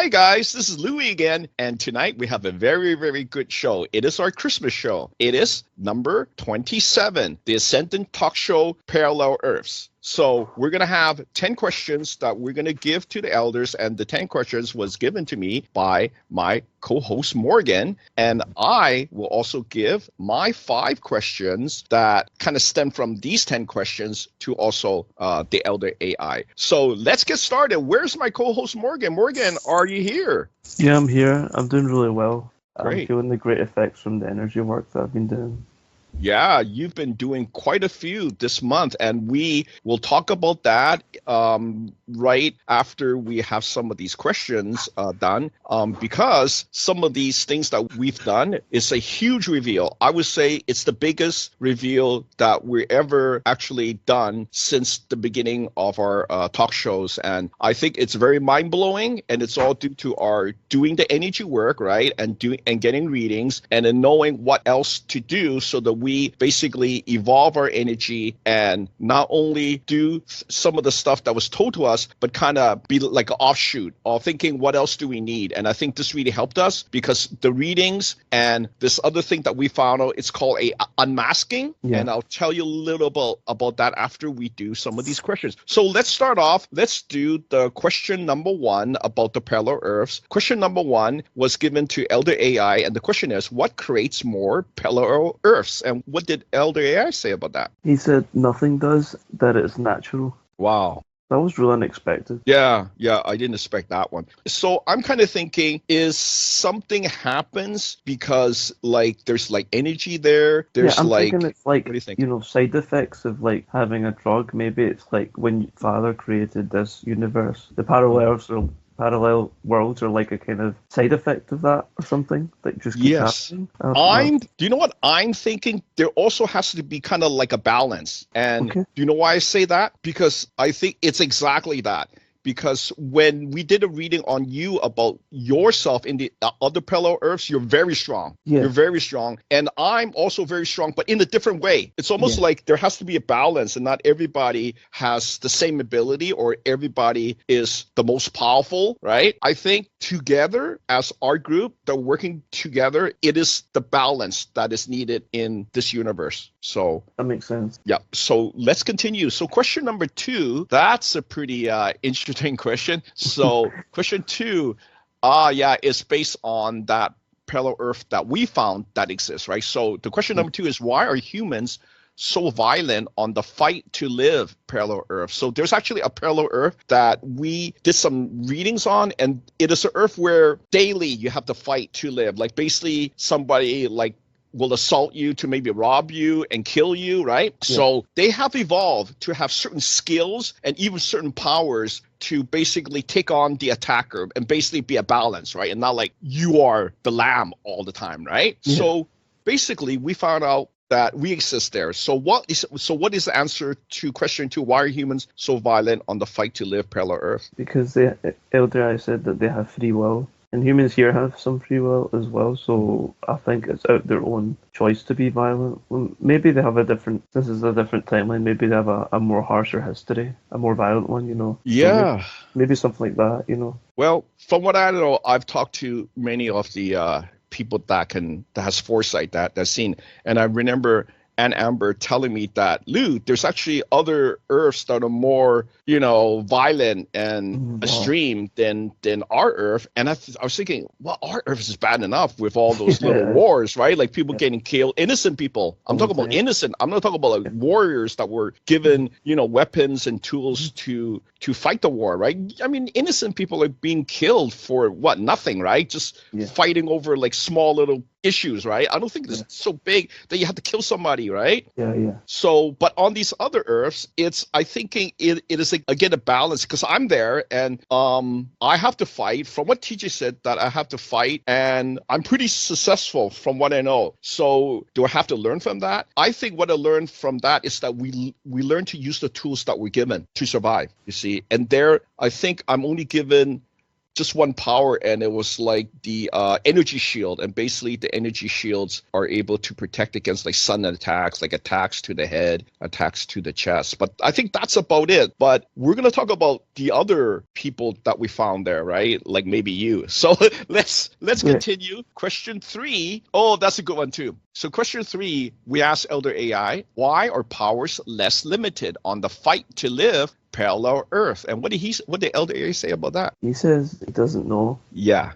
Hi guys, this is Louie again, and tonight we have a very, very good show. It is our Christmas show. It is number 27, the Ascendant Talk Show Parallel Earths. So we're going to have 10 questions that we're going to give to the elders, and the 10 questions was given to me by my co-host Morgan, and I will also give my 5 questions that kind of stem from these 10 questions to also the elder AI. So let's get started. Where's my co-host Morgan? Morgan, are you here? Yeah, I'm here. I'm doing really well. Great. I'm feeling the great effects from the energy work that I've been doing. Yeah, you've been doing quite a few this month, and we will talk about that right after we have some of these questions done, because some of these things that we've done is a huge reveal. I would say it's the biggest reveal that we ever actually done since the beginning of our talk shows, and I think it's very mind-blowing, and it's all due to our doing the energy work, right, and getting readings, and then knowing what else to do so that we basically evolve our energy and not only do some of the stuff that was told to us, but kind of be like an offshoot of thinking, what else do we need? And I think this really helped us because the readings and this other thing that we found out, it's called a unmasking. Yeah. And I'll tell you a little bit about that after we do some of these questions. So let's start off. Let's do the question number 1 about the parallel earths. Question number 1 was given to Elder AI, and the question is, what creates more parallel earths? And what did Elder AI say about that? He said nothing does, that it's natural. Wow. That was really unexpected. Yeah, I didn't expect that one. So I'm kind of thinking, is something happens because like there's like energy there? There's I'm like, thinking it's like, what do you think? Side effects of like having a drug. Maybe it's like when Father created this universe, the parallel worlds are like a kind of side effect of that or something that just keeps happening. Do you know what I'm thinking? There also has to be kind of like a balance. And do you know why I say that? Because I think it's exactly that. Because when we did a reading on you about yourself in the other parallel earths, you're very strong. Yeah. You're very strong. And I'm also very strong, but in a different way. It's almost like there has to be a balance, and not everybody has the same ability or everybody is the most powerful, right? I think together as our group that we're working together, it is the balance that is needed in this universe. So that makes sense. Yeah. So let's continue. So question number 2, that's a pretty interesting question. So question 2, is based on that parallel earth that we found that exists, right? So the question number 2 is, why are humans so violent on the fight to live parallel earth? So there's actually a parallel earth that we did some readings on, and it is an earth where daily you have to fight to live. Like basically somebody like will assault you to maybe rob you and kill you, right? Yeah. So they have evolved to have certain skills and even certain powers to basically take on the attacker and basically be a balance, right? And not like you are the lamb all the time, right? Yeah. So basically we found out that we exist there. So what is the answer to question 2? Why are humans so violent on the fight to live parallel earth? Because the Elder I said that they have free will. And humans here have some free will as well, so I think it's out their own choice to be violent. Maybe they have this is a different timeline, maybe they have a more harsher history, a more violent one, Yeah. So maybe something like that, Well, from what I know, I've talked to many of the people that has foresight that's seen, and I remember and Amber telling me that, Lou, there's actually other earths that are more, violent and extreme than our earth. And I was thinking, well, our earth is bad enough with all those little wars, right? Like people getting killed, innocent people. I'm talking about innocent. I'm not talking about like warriors that were given, weapons and tools to fight the war, right? I mean, innocent people are being killed for what? Nothing, right? Just fighting over like small little issues, right? I don't think it's so big that you have to kill somebody, right? Yeah. So, but on these other earths, I thinking it is like, again, a balance, because I'm there and I have to fight. From what TJ said, that I have to fight, and I'm pretty successful from what I know. So do I have to learn from that? I think what I learned from that is that we learn to use the tools that we're given to survive, you see. And there, I think I'm only given just one power, and it was like the energy shield, and basically the energy shields are able to protect against like sun attacks, like attacks to the head, attacks to the chest. But I think that's about it. But we're gonna talk about the other people that we found there, right? Like maybe you. So let's continue. Question 3. Oh, that's a good one too. So question 3, we asked Elder AI, why are powers less limited on the fight to live parallel Earth? And what did Elder AI say about that? He says he doesn't know. Yeah.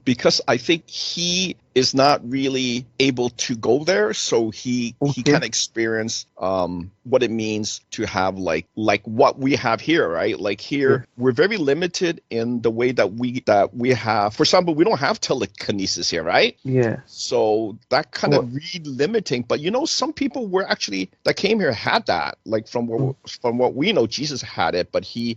Because I think he is not really able to go there, so he can't experience what it means to have like what we have here, right? Like here we're very limited in the way that we have. For example, we don't have telekinesis here, right? Yeah. So that kind of really limiting. But some people were actually that came here had that. Like from what we know, Jesus had it, but he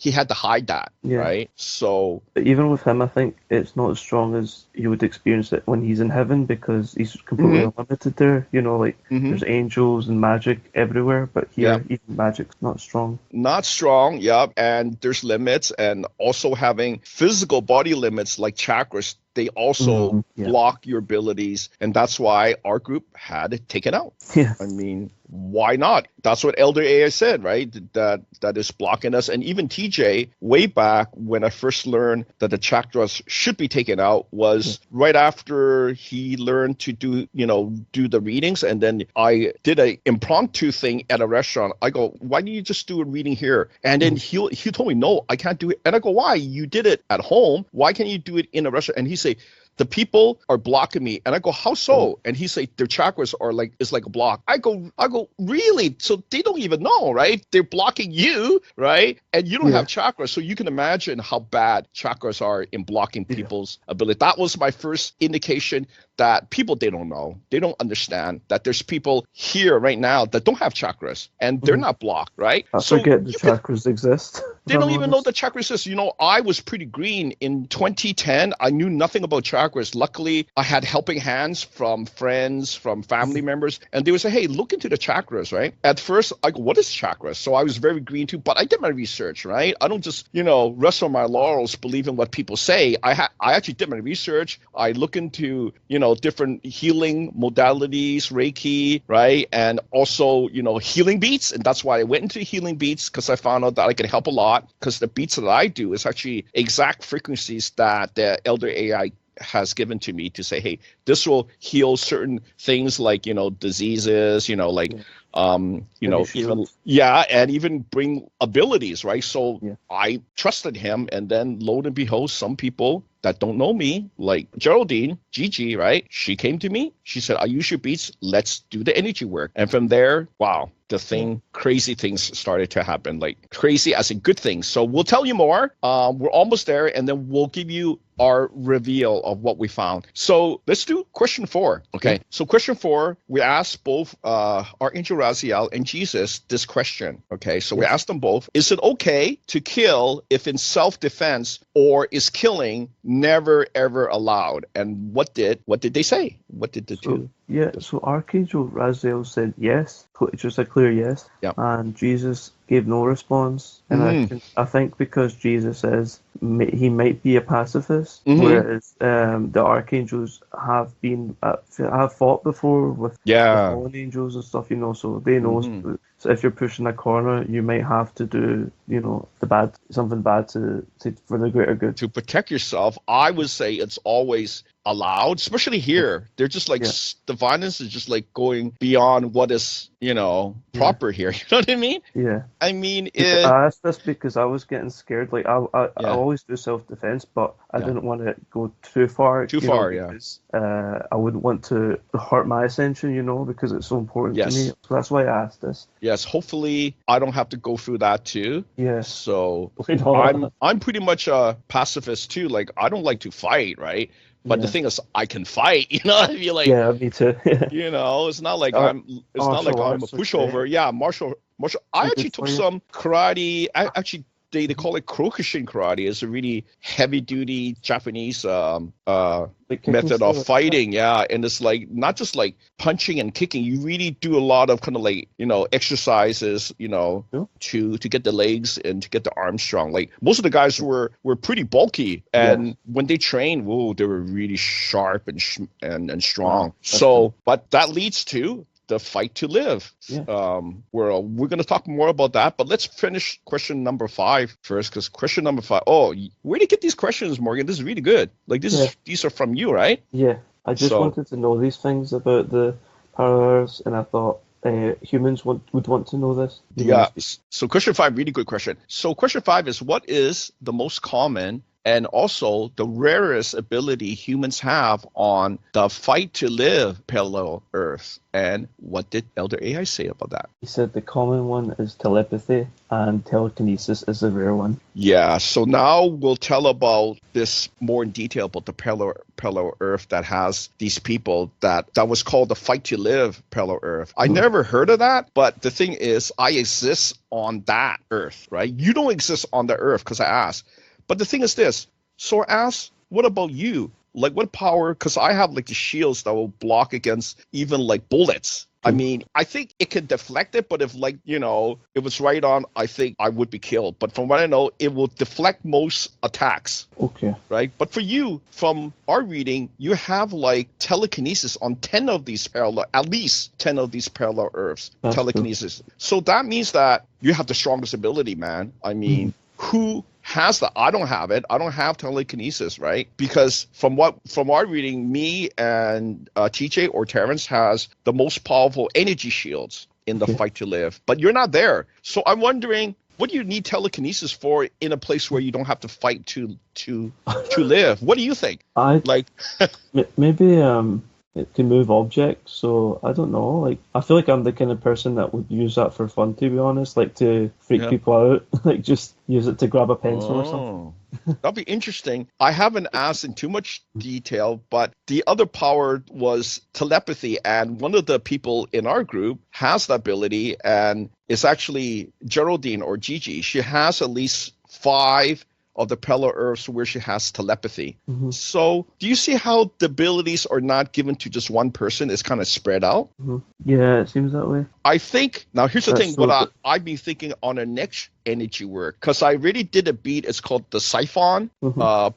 had to hide that, right? So but even with him, I think it's not as strong as you would experience it when he's in heaven, because he's completely unlimited there. There's angels and magic everywhere, but here even magic's not strong. Not strong, and there's limits, and also having physical body limits like chakras. They also block your abilities, and that's why our group had it taken out. Yeah. I mean, why not? That's what Elder AI said, right? That is blocking us. And even TJ, way back when I first learned that the chakras should be taken out, was right after he learned to do the readings. And then I did an impromptu thing at a restaurant. I go, why don't you just do a reading here? And then he told me, no, I can't do it. And I go, why? You did it at home. Why can't you do it in a restaurant? And he say, the people are blocking me. And I go, how so? And he say, their chakras are it's like a block. I go, really? So they don't even know, right? They're blocking you, right? And you don't have chakras. So you can imagine how bad chakras are in blocking people's ability. That was my first indication that people, they don't know. They don't understand that there's people here right now that don't have chakras and they're not blocked, right? I forget the chakras exist. They don't even know the chakras exist. I was pretty green in 2010. I knew nothing about chakras. Luckily, I had helping hands from friends, from family members, and they would say, hey, look into the chakras, right? At first, I go, what is chakras? So I was very green too, but I did my research, right? I don't just, rest on my laurels, believe in what people say. I actually did my research. I look into, different healing modalities, Reiki, right? And also, healing beats. And that's why I went into healing beats, because I found out that I could help a lot, because the beats that I do is actually exact frequencies that the Elder AI has given to me to say, hey, this will heal certain things like, diseases, even, and even bring abilities, right? So I trusted him. And then lo and behold, some people that don't know me, like Geraldine, Gigi, right? She came to me. She said, I use your beats. Let's do the energy work. And from there, wow, crazy things started to happen, like crazy as in good things. So we'll tell you more. We're almost there, and then we'll give you our reveal of what we found. So let's do question 4. Okay. So question 4, we asked both Archangel Raziel and Jesus this question. Okay. So we asked them both, is it okay to kill if in self-defense, or is killing never ever allowed? And what did they say? What did the two? Yeah, so Archangel Raziel said yes, just a clear yes, and Jesus gave no response. And I think because Jesus says he might be a pacifist, whereas the archangels have fought before with fallen angels and stuff, so they know. So if you're pushing a corner, you might have to do, something bad to for the greater good. To protect yourself, I would say it's always allowed, especially here. They're just like the violence is just like going beyond what is proper here. You know what I mean? Yeah. I mean, I asked this because I was getting scared. Like I always do self-defense, but I didn't want to go too far. Because, I wouldn't want to hurt my ascension, because it's so important to me. So that's why I asked this. Yes. Hopefully, I don't have to go through that too. Yes. So I'm pretty much a pacifist too. Like I don't like to fight, right? But the thing is, I can fight. I feel like me too. It's not like I'm a pushover. Yeah, martial. I actually took some karate. I actually they call it Kyokushin karate. It's a really heavy duty Japanese method of fighting. Yeah, and it's like not just like punching and kicking. You really do a lot of kind of like exercises, to get the legs and to get the arms strong. Like most of the guys were pretty bulky, and when they trained, they were really sharp and strong. So, but that leads to the fight to live. We're going to talk more about that, but let's finish question number 5 first, because question number 5. Oh, where do you get these questions, Morgan? This is really good. Like these are from you, right? Yeah, I just wanted to know these things about the powers, and I thought humans would want to know this. Yeah. So question 5, really good question. So question 5 is, what is the most common and also the rarest ability humans have on the fight to live parallel Earth? And what did Elder AI say about that? He said the common one is telepathy and telekinesis is the rare one. Yeah, so now we'll tell about this more in detail about the parallel Earth that has these people that was called the fight to live parallel Earth. I never heard of that, but the thing is, I exist on that Earth, right? You don't exist on the Earth because I asked. But the thing is this, so I asked, what about you? Like what power, because I have like the shields that will block against even like bullets. I mean, I think it can deflect it, but if if it's right on, I think I would be killed. But from what I know, it will deflect most attacks. Okay. Right? But for you, from our reading, you have like telekinesis on 10 of these at least 10 of these parallel Earths. That's telekinesis. Cool. So that means that you have the strongest ability, man. I mean, who has that? I don't have it. I don't have telekinesis, right? Because from our reading, me and TJ or Terrence has the most powerful energy shields in the fight to live. But you're not there. So I'm wondering, what do you need telekinesis for in a place where you don't have to fight to live? What do you think? Maybe it can move objects, so I don't know. Like, I feel like I'm the kind of person that would use that for fun, to be honest. Like to freak people out, like just use it to grab a pencil or something. That'll be interesting. I haven't asked in too much detail, but the other power was telepathy, and one of the people in our group has that ability, and it's actually Geraldine or Gigi. She has at least 5 of the parallel Earths where she has telepathy. So do you see how the abilities are not given to just one person? It's kind of spread out. Yeah, it seems that way. I think, now here's the thing, what I've been thinking on the next energy work, because I really did a beat, it's called the siphon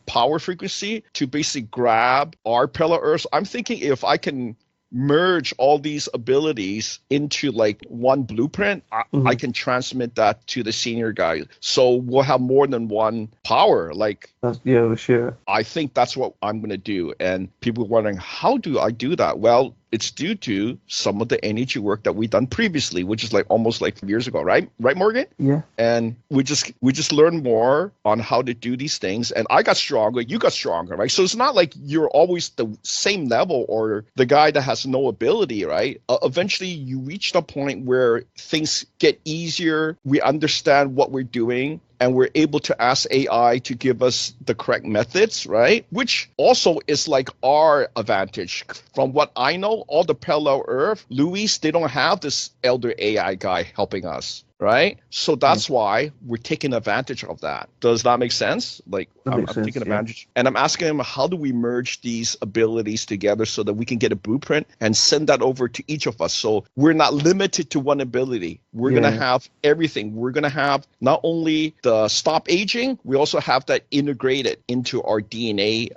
power frequency, to basically grab our parallel Earths. I'm thinking if I can merge all these abilities into like one blueprint, I can transmit that to the senior guy. So we'll have more than one power. Like, yeah, sure. I think that's what I'm going to do. And people are wondering, how do I do that? Well, it's due to some of the energy work that we've done previously, which is like almost like 5 years ago, right? Right, Morgan? Yeah. And we just learned more on how to do these things. And I got stronger, you got stronger, right? So it's not like you're always the same level or the guy that has no ability, right? Eventually you reach the point where things get easier. We understand what we're doing, and we're able to ask AI to give us the correct methods, right? Which also is like our advantage. From what I know, all the parallel Earth, Luis, they don't have this elder AI guy helping us, right? So that's why we're taking advantage of that. Does that make sense? Like, I'm taking advantage. And I'm asking him, how do we merge these abilities together so that we can get a blueprint and send that over to each of us? So we're not limited to one ability. We're going to have everything. We're going to have not only the stop aging, we also have that integrated into our DNA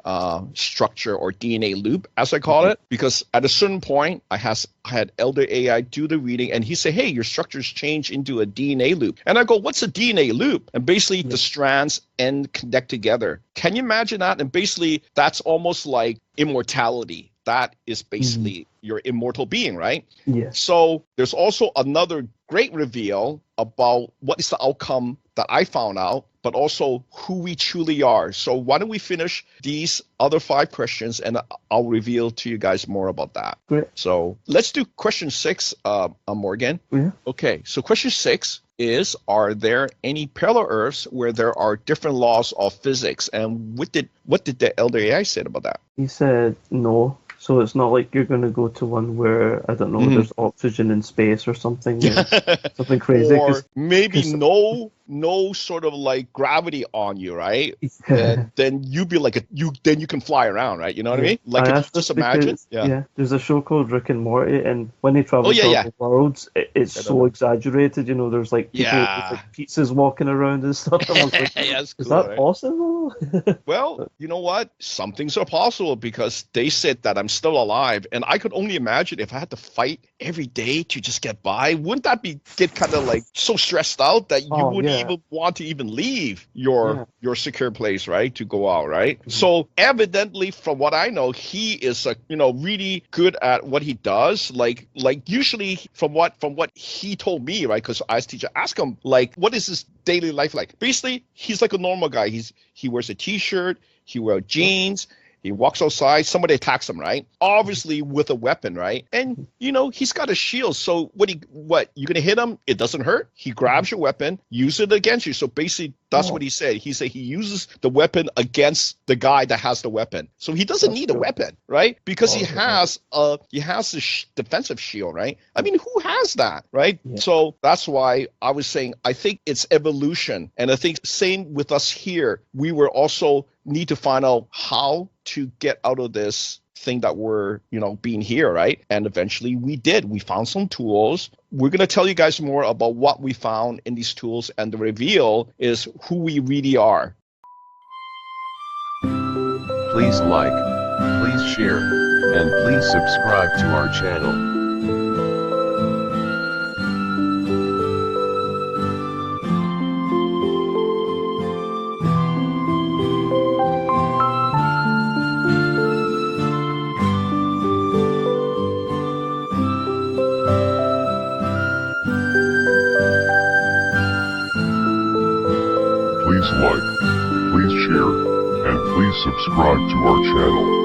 structure or DNA loop, as I call it. Because at a certain point, I had Elder AI do the reading, and he said, hey, your structures change into a DNA loop. And I go, what's a DNA loop? And basically the strands connect together. Can you imagine that? And basically that's almost like immortality. That is basically your immortal being, right? Yeah. So there's also another great reveal about what is the outcome that I found out, but also who we truly are. So why don't we finish these other 5 questions, and I'll reveal to you guys more about that. Great. So let's do question 6, Morgan. Yeah. Okay, so question 6 is, are there any parallel Earths where there are different laws of physics? And what did the Elder AI say about that? He said no. So it's not like you're going to go to one where, I don't know, there's oxygen in space or something, something crazy. Or maybe no no sort of like gravity on you, right? Then you be like then you can fly around, right? You know what I mean? Like if you just imagine. Yeah, there's a show called Rick and Morty, and when they travel to other worlds, it's so exaggerated. You know, there's like people with like pizzas walking around and stuff. I was like, is that possible? Well, you know what? Some things are possible because they said that I'm still alive, and I could only imagine if I had to fight every day to just get by. Wouldn't that get kind of like so stressed out that you wouldn't even want to even leave your secure place, right? To go out, right? Mm-hmm. So evidently, from what I know, he is really good at what he does. Like usually from what he told me, right? Because I as teacher asked him like, what is his daily life like? Basically, he's like a normal guy. He wears a t-shirt, he wears jeans. He walks outside, somebody attacks him, right? Obviously with a weapon, right? And he's got a shield. So what you're gonna hit him, it doesn't hurt. He grabs your weapon, use it against you. So basically that's what he said. He said he uses the weapon against the guy that has the weapon. So he doesn't need a weapon, right? Because he has a defensive shield, right? I mean, who has that, right? Yeah. So that's why I was saying I think it's evolution. And I think same with us here. We were also need to find out how to get out of this thing that we're being here, right? And eventually we did. We found some tools. We're going to tell you guys more about what we found in these tools, and the reveal is who we really are. Please like, please share, and please subscribe to our channel. Please like, please share, and please subscribe to our channel.